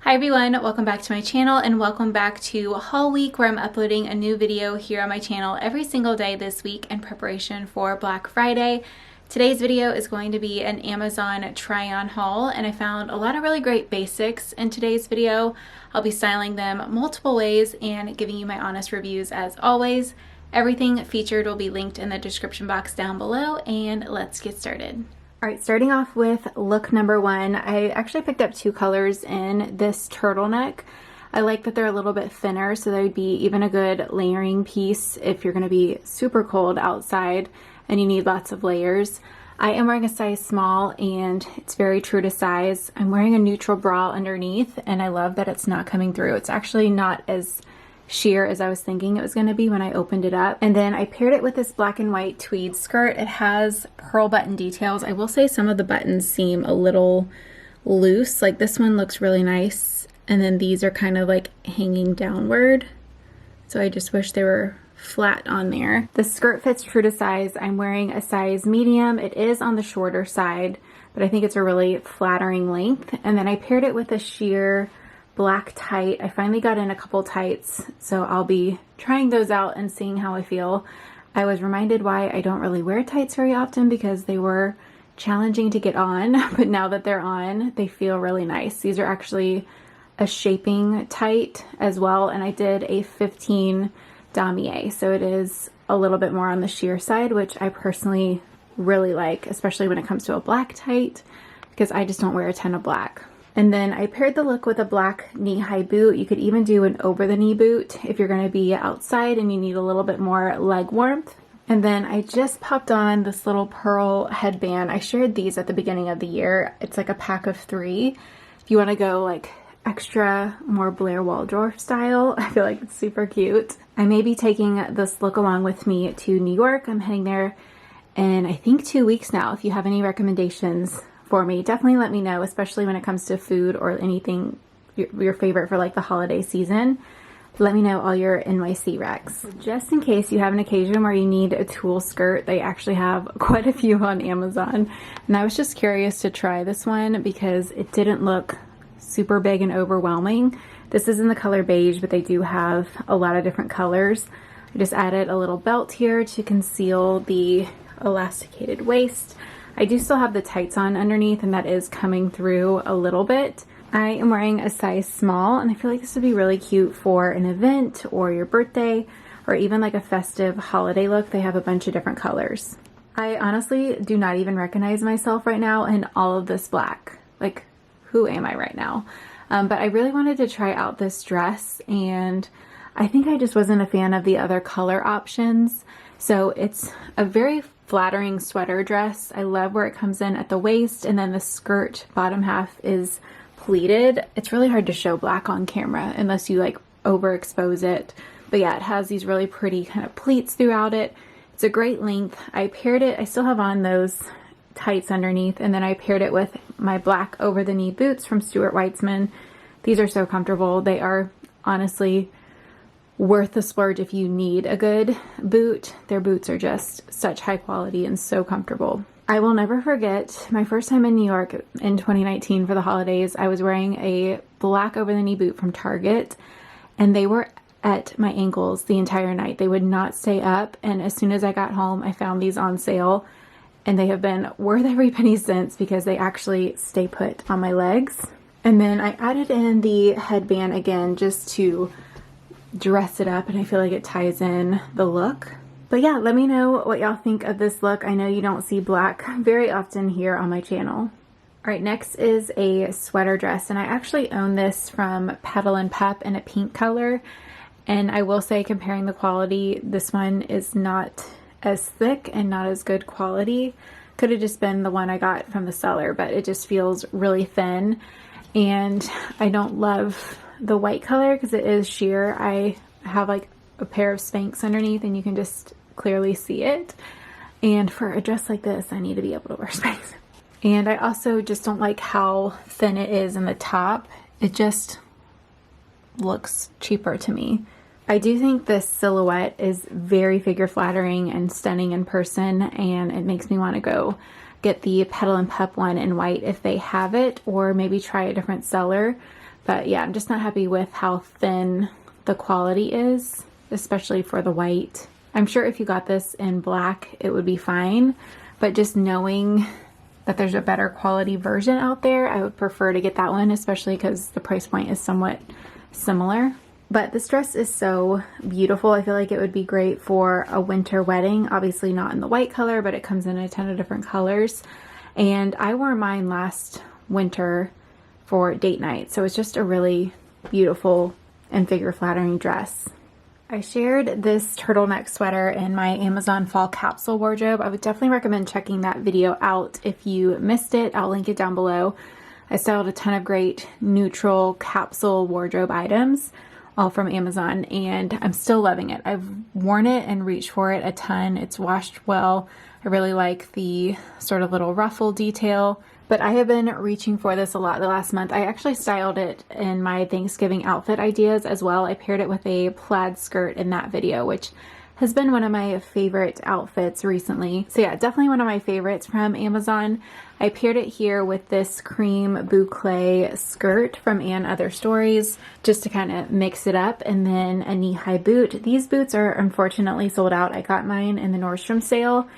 Hi everyone, welcome back to my channel and welcome back to Haul Week, where I'm uploading a new video here on my channel every single day this week in preparation for Black Friday. Today's video is going to be an Amazon try-on haul, and I found a lot of really great basics in today's video. I'll be styling them multiple ways and giving you my honest reviews as always. Everything featured will be linked in the description box down below, and let's get started. All right, starting off with look number one, I actually picked up two colors in this turtleneck. I like that they're a little bit thinner, so they would be even a good layering piece if you're gonna be super cold outside and you need lots of layers. I am wearing a size small and it's very true to size. I'm wearing a neutral bra underneath and I love that it's not coming through. It's actually not as sheer as I was thinking it was going to be when I opened it up. And then I paired it with this black and white tweed skirt. It has pearl button details. I will say some of the buttons seem a little loose. Like this one looks really nice, and then these are kind of like hanging downward. So I just wish they were flat on there. The skirt fits true to size. I'm wearing a size medium. It is on the shorter side, but I think it's a really flattering length. And then I paired it with a sheer black tight. I finally got in a couple tights, so I'll be trying those out and seeing how I feel. I was reminded why I don't really wear tights very often, because they were challenging to get on, but now that they're on, they feel really nice. These are actually a shaping tight as well, and I did a 15 damier, so it is a little bit more on the sheer side, which I personally really like, especially when it comes to a black tight, because I just don't wear a ton of black. And then I paired the look with a black knee-high boot. You could even do an over-the-knee boot if you're going to be outside and you need a little bit more leg warmth. And then I just popped on this little pearl headband. I shared these at the beginning of the year. It's like a pack of 3. If you want to go like extra more Blair Waldorf style, I feel like it's super cute. I may be taking this look along with me to New York. I'm heading there in I think 2 weeks now. If you have any recommendations for me, definitely let me know, especially when it comes to food or anything your favorite for like the holiday season. Let me know all your NYC recs. Just in case you have an occasion where you need a tulle skirt, they actually have quite a few on Amazon. And I was just curious to try this one because it didn't look super big and overwhelming. This is in the color beige, but they do have a lot of different colors. I just added a little belt here to conceal the elasticated waist. I do still have the tights on underneath, and that is coming through a little bit. I am wearing a size small, and I feel like this would be really cute for an event or your birthday or even like a festive holiday look. They have a bunch of different colors. I honestly do not even recognize myself right now in all of this black. Like, who am I right now? But I really wanted to try out this dress, and I think I just wasn't a fan of the other color options. So it's a very flattering sweater dress. I love where it comes in at the waist, and then the skirt bottom half is pleated. It's really hard to show black on camera unless you like overexpose it. But yeah, it has these really pretty kind of pleats throughout it. It's a great length. I paired it, I still have on those tights underneath, and then I paired it with my black over the knee boots from Stuart Weitzman. These are so comfortable. They are honestly worth the splurge if you need a good boot. Their boots are just such high quality and so comfortable. I will never forget my first time in New York in 2019 for the holidays. I was wearing a black over-the-knee boot from Target, and they were at my ankles the entire night. They would not stay up, and as soon as I got home, I found these on sale, and they have been worth every penny since because they actually stay put on my legs. And then I added in the headband again just to dress it up, and I feel like it ties in the look. But yeah, let me know what y'all think of this look. I know you don't see black very often here on my channel. All right, next is a sweater dress, and I actually own this from Petal and Pup in a pink color, and I will say, comparing the quality, this one is not as thick and not as good quality. Could have just been the one I got from the seller, but it just feels really thin, and I don't love the white color because it is sheer. I have like a pair of Spanx underneath and you can just clearly see it. And for a dress like this, I need to be able to wear Spanx. And I also just don't like how thin it is in the top. It just looks cheaper to me. I do think this silhouette is very figure flattering and stunning in person, and it makes me want to go get the Petal and Pup one in white if they have it, or maybe try a different seller. But yeah, I'm just not happy with how thin the quality is, especially for the white. I'm sure if you got this in black, it would be fine. But just knowing that there's a better quality version out there, I would prefer to get that one, especially because the price point is somewhat similar. But this dress is so beautiful. I feel like it would be great for a winter wedding. Obviously not in the white color, but it comes in a ton of different colors. And I wore mine last winter for date night. So it's just a really beautiful and figure flattering dress. I shared this turtleneck sweater in my Amazon fall capsule wardrobe. I would definitely recommend checking that video out if you missed it. I'll link it down below. I styled a ton of great neutral capsule wardrobe items, all from Amazon, and I'm still loving it. I've worn it and reached for it a ton. It's washed well. I really like the sort of little ruffle detail. But I have been reaching for this a lot the last month. I actually styled it in my Thanksgiving outfit ideas as well. I paired it with a plaid skirt in that video, which has been one of my favorite outfits recently. So yeah, definitely one of my favorites from Amazon. I paired it here with this cream boucle skirt from And Other Stories, just to kind of mix it up, and then a knee-high boot. These boots are unfortunately sold out. I got mine in the Nordstrom sale.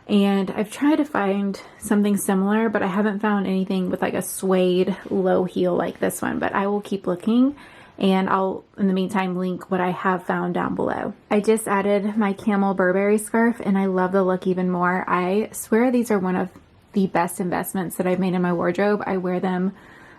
And I've tried to find something similar, but I haven't found anything with like a suede low heel like this one. But I will keep looking, and I'll, in the meantime, link what I have found down below. I just added my camel Burberry scarf, and I love the look even more. I swear these are one of the best investments that I've made in my wardrobe. I wear them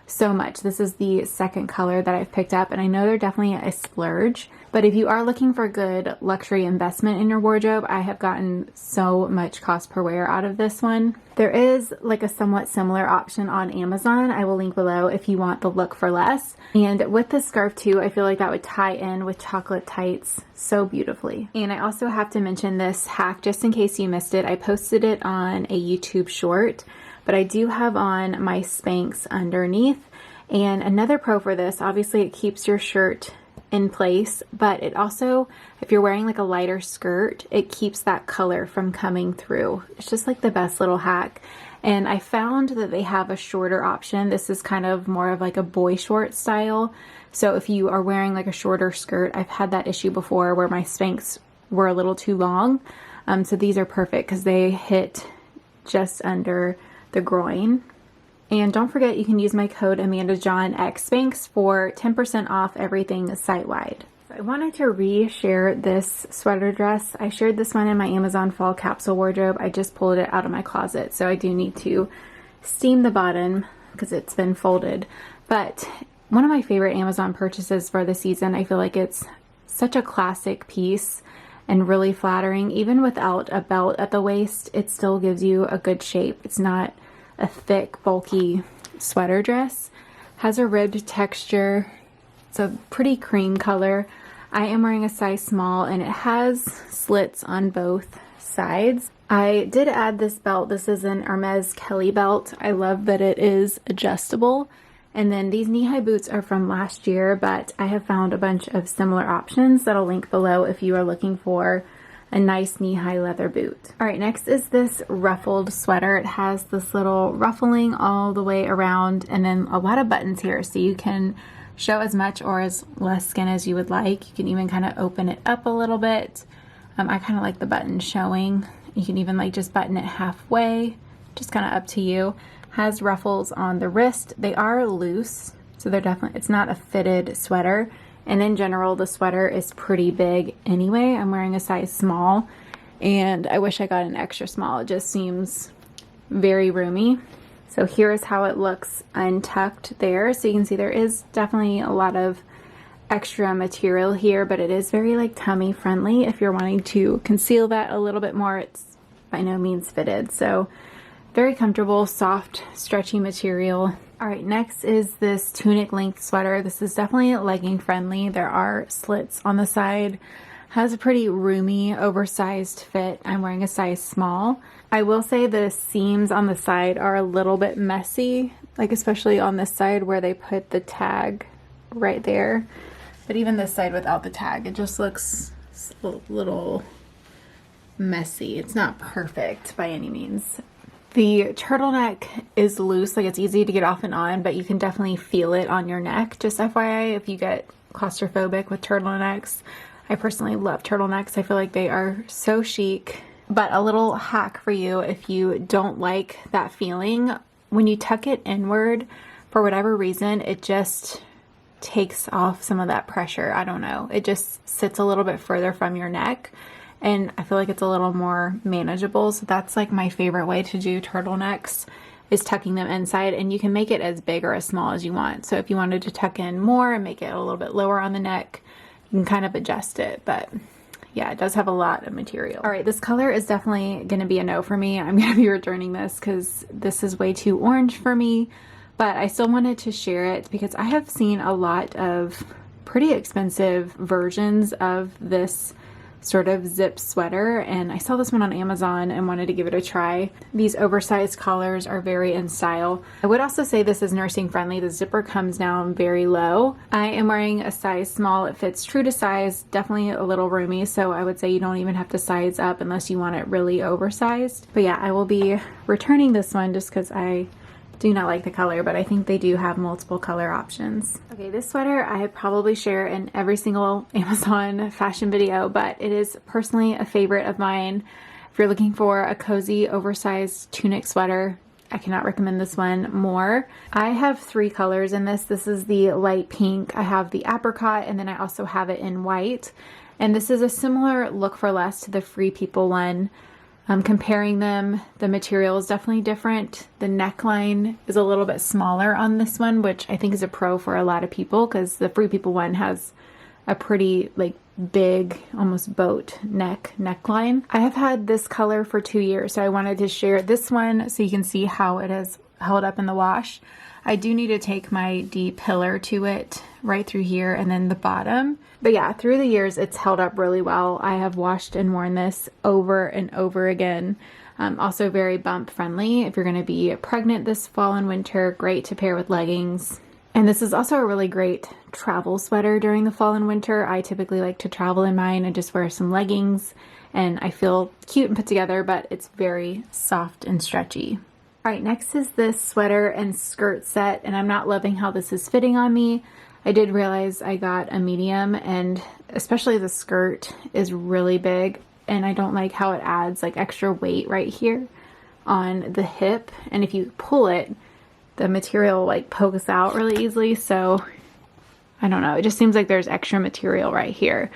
so much. This is the second color that I've picked up, and I know they're definitely a splurge, but if you are looking for good luxury investment in your wardrobe, I have gotten so much cost per wear out of this one. There is like a somewhat similar option on Amazon. I will link below if you want the look for less. And with this scarf too, I feel like that would tie in with chocolate tights so beautifully. And I also have to mention this hack just in case you missed it. I posted it on a YouTube short, but I do have on my Spanx underneath. And another pro for this, obviously it keeps your shirt in place, but it also, if you're wearing like a lighter skirt, it keeps that color from coming through. It's just like the best little hack. And I found that they have a shorter option. This is kind of more of like a boy short style. So if you are wearing like a shorter skirt, I've had that issue before where my Spanx were a little too long. So these are perfect because they hit just under the groin. And don't forget, you can use my code XOAmandaJohn at Spanx for 10% off everything site-wide. So I wanted to re-share this sweater dress. I shared this one in my Amazon fall capsule wardrobe. I just pulled it out of my closet, so I do need to steam the bottom because it's been folded. But one of my favorite Amazon purchases for the season. I feel like it's such a classic piece and really flattering. Even without a belt at the waist, it still gives you a good shape. It's not a thick, bulky sweater dress. Has a ribbed texture. It's a pretty cream color. I am wearing a size small, and it has slits on both sides. I did add this belt. This is an Hermes Kelly belt. I love that it is adjustable. And then these knee-high boots are from last year, but I have found a bunch of similar options that I'll link below if you are looking for a nice knee-high leather boot. All right, next is this ruffled sweater. It has this little ruffling all the way around, and then a lot of buttons here, so you can show as much or as less skin as you would like. You can even kind of open it up a little bit. I kind of like the buttons showing. You can even like just button it halfway, just kind of up to you. Has ruffles on the wrist. They are loose, so they're definitely, it's not a fitted sweater. And in general, the sweater is pretty big anyway. I'm wearing a size small, and I wish I got an extra small. It just seems very roomy. So here is how it looks untucked there. So you can see there is definitely a lot of extra material here, but it is very like tummy friendly. If you're wanting to conceal that a little bit more, it's by no means fitted. So very comfortable, soft, stretchy material. All right, next is this tunic length sweater. This is definitely legging friendly. There are slits on the side. Has a pretty roomy, oversized fit. I'm wearing a size small. I will say the seams on the side are a little bit messy, like especially on this side where they put the tag right there. But even this side without the tag, it just looks a little messy. It's not perfect by any means. The turtleneck is loose, like it's easy to get off and on, but you can definitely feel it on your neck. Just FYI, if you get claustrophobic with turtlenecks. I personally love turtlenecks. I feel like they are so chic. But a little hack for you if you don't like that feeling, when you tuck it inward, for whatever reason, it just takes off some of that pressure. I don't know. It just sits a little bit further from your neck, and I feel like it's a little more manageable. So that's like my favorite way to do turtlenecks, is tucking them inside, and you can make it as big or as small as you want. So if you wanted to tuck in more and make it a little bit lower on the neck, you can kind of adjust it. But yeah, it does have a lot of material. All right, this color is definitely gonna be a no for me. I'm gonna be returning this because this is way too orange for me, but I still wanted to share it because I have seen a lot of pretty expensive versions of this sort of zip sweater, and I saw this one on Amazon and wanted to give it a try. These oversized collars are very in style. I would also say this is nursing friendly. The zipper comes down very low. I am wearing a size small. It fits true to size, definitely a little roomy, so I would say you don't even have to size up unless you want it really oversized. But yeah, I will be returning this one just because I do not like the color, but I think they do have multiple color options. Okay, this sweater I probably share in every single Amazon fashion video, but it is personally a favorite of mine. If you're looking for a cozy, oversized tunic sweater, I cannot recommend this one more. I have 3 colors in this. This is the light pink, I have the apricot, and then I also have it in white. And this is a similar look for less to the Free People one. Comparing them, the material is definitely different. The neckline is a little bit smaller on this one, which I think is a pro for a lot of people because the Free People one has a pretty like big, almost boat neckline. I have had this color for 2 years, so I wanted to share this one so you can see how it has held up in the wash. I do need to take my D pillar to it right through here and then the bottom. But yeah, through the years, it's held up really well. I have washed and worn this over and over again. Also very bump friendly. If you're gonna be pregnant this fall and winter, great to pair with leggings. And this is also a really great travel sweater during the fall and winter. I typically like to travel in mine and just wear some leggings, and I feel cute and put together, but it's very soft and stretchy. All right, next is this sweater and skirt set, and I'm not loving how this is fitting on me. I did realize I got a medium, and especially the skirt is really big, and I don't like how it adds like extra weight right here on the hip, and if you pull it, the material like pokes out really easily. So I don't know, it just seems like there's extra material right here.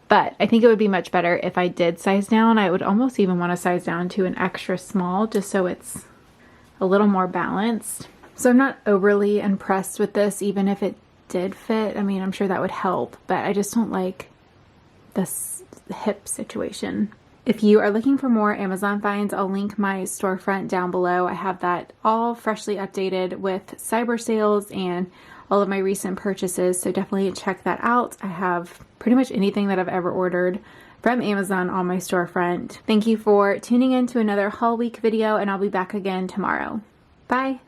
But I think it would be much better if I did size down. I would almost even want to size down to an extra small just so it's a little more balanced. So I'm not overly impressed with this, even if it did fit. I mean, I'm sure that would help, but I just don't like this hip situation. If you are looking for more Amazon finds, I'll link my storefront down below. I have that all freshly updated with cyber sales and all of my recent purchases, so definitely check that out. I have pretty much anything that I've ever ordered from Amazon on my storefront. Thank you for tuning in to another haul week video, and I'll be back again tomorrow. Bye!